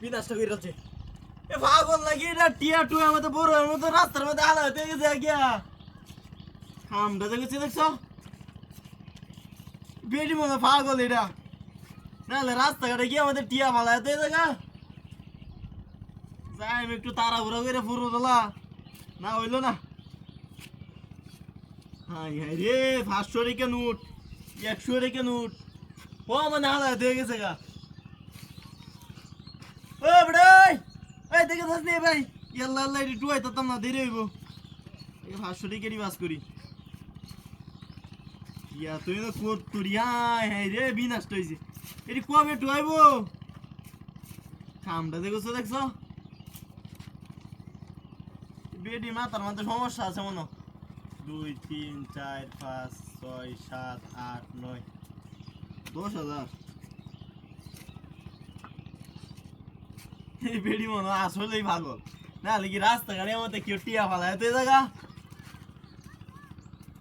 বিনাশটা করে যাচ্ছে এ পাগল লাগি এটা টিয়া টু আমাদের বড় মতো রাস্তার মধ্যে আলা হতে গেছে গিয়া হামটা দেখছি দেখছো বেটি মনে পাগল এটা নাহলে রাস্তাঘাটে গিয়ে আমাদের টিয়া ফালা হতে জায়গা যাই আমি একটু তাড়াহুড়া করে ফুরবো তোলা না হইলো না হাই হাই রে 500 রেখে নোট 100 রেখে নোট ও মানে আলা হতে গেছে গা ও বড়াই এই দেখে যাস নে ভাই ইয়াল্লা আল্লাহ এটি টুয়াই তাতাম না দেরি হইব এই 500 টিকেরই বাস করি ইয়া তুই না কোট তুরি হাই হাই রে বিনাশটা হইছে এটি কবে টুয়াইব খামটা দেখছো দেখছো বেডি মাথার মধ্যে সমস্যা আছে মনে 2 3 4 5 6 7 8 9 10,000 এই বেডি মনে আসলেই পাগল না লাগি রাস্তাঘাটে আমাদের কেউ টিয়া ফালায় তো জায়গা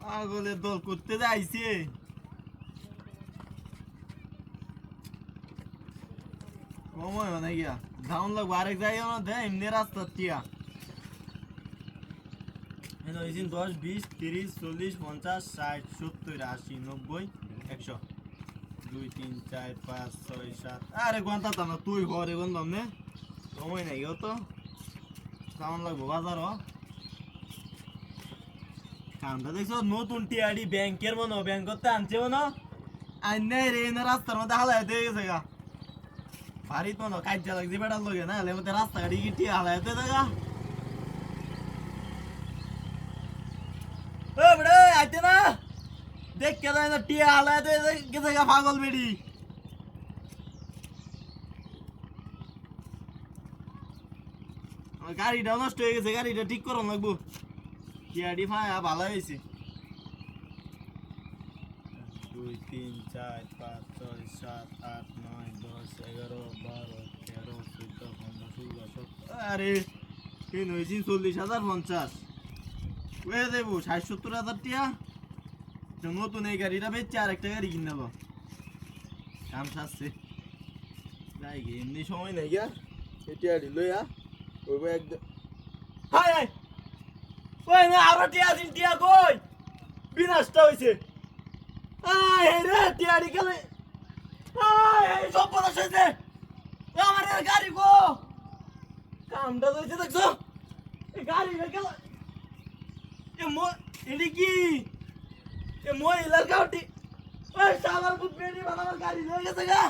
পাগলের দল করতে যাইছে সময় মানে গিয়া ধাউন লাগবো আরেক জায়গায় না দেয় এমনি রাস্তার টিয়া 10 20 30 40 50 60 70 80 90 100 2 3 4 5 6 7 আরে গন্তা তা না তুই ঘরে গন্তাম নে সময় নাই তো কেমন লাগবো বাজারও কামটা দেখছো নতুন টিআডি ব্যাংকের মনে ব্যাংক করতে আনছে মনে আইনে রে না রাস্তার মধ্যে হালাই দিয়ে গেছে গা ভারী মনে কাজা লাগছে বেড়ার লগে না হলে মধ্যে রাস্তাঘাটে কি টিয়া হালাই দিয়ে জায়গা ও বড়ে আইতে না দেখ কে যায় না টিয়া হালাই দিয়ে গেছে গা পাগল বেডি গাড়িটা নষ্ট হয়ে গেছে গাড়িটা ঠিক করো লাগবো টিআডি ফায়া ভালো হয়েছে 2 3 4 5 6 7 8 9 10 11 12 13 14 15 16 17 আরে তিন হয়েছি 40,050 ওয়ে দেবো 60-70,000 টিয়া নতুন এই গাড়িটা বেচছে আর একটা গাড়ি কিনে নেবো কাম সারছে যাই গে এমনি সময় নেই গা টিআডি লইয়া ওই একদম হাই হাই ওই না আরো টিয়া দিন টিয়া কই বিনাশটা হইছে আই রে টিয়াড়ি গেলে আই সব পড়া হইছে আমার গাড়ি গো কামটা হইছে দেখছো এই গাড়ি গেল এ মো এডি কি এ মহিলার গাড়ি ওই শালার বুট বেরি বানাবার গাড়ি লয়ে গেছে গা